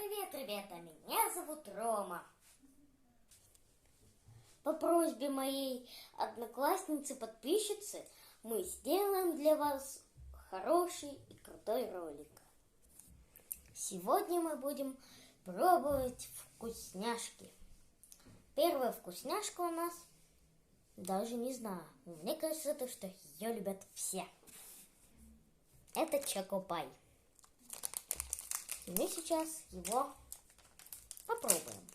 Привет, ребята! Меня зовут Рома. По просьбе моей одноклассницы-подписчицы мы сделаем для вас хороший и крутой ролик. Сегодня мы будем пробовать вкусняшки. Первая вкусняшка у нас, даже не знаю, мне кажется, что ее любят все. Это чокопай. И мы сейчас его попробуем.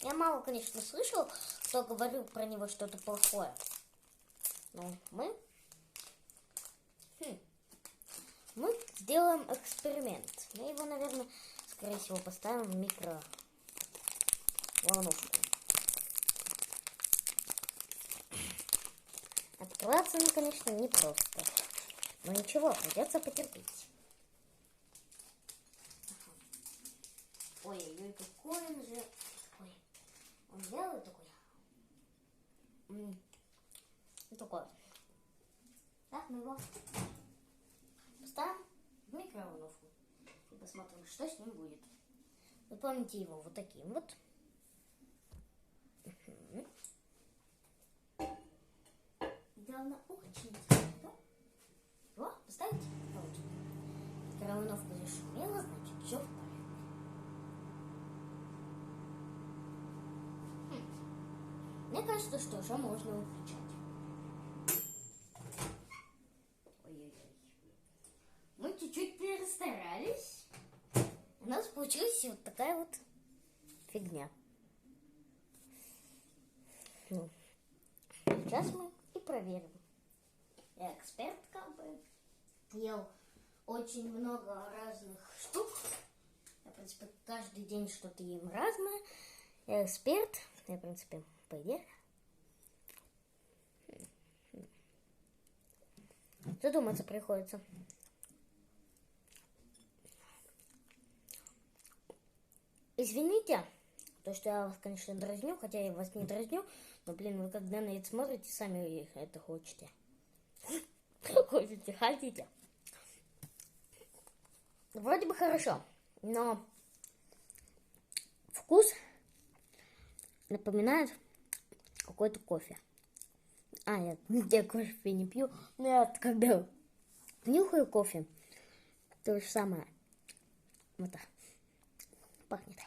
Я мало, конечно, слышал, кто говорил про него что-то плохое. Но мы сделаем эксперимент. Мы его, наверное, скорее всего, поставим в микроволновку. Открываться он, конечно, непросто. Но ничего, придется потерпеть. Ой-ой-ой, какой он же... Ой, он белый такой. Такой. Так, мы его поставим в микроволновку. И посмотрим, что с ним будет. Вы помните его вот таким вот. Главное, очень да? Его поставить на ручку. Микроволновка зашумела, значит, все в порядке. Мне кажется, что уже можно выключать. Ой-ой-ой. Мы чуть-чуть перестарались. У нас получилась вот такая вот фигня. Сейчас мы и проверим. Я эксперт, как бы. Ел очень много разных штук. Я, в принципе, каждый день что-то ем разное. Я эксперт. Я, в принципе, по идее. Задуматься приходится. Извините, то, что я вас, конечно, дразню, хотя я вас не дразню, но, блин, вы когда на это смотрите, сами это хотите. Хотите. Вроде бы хорошо, но вкус напоминает какой-то кофе. Я кофе не пью, но я когда нюхаю кофе, то же самое. Вот так пахнет.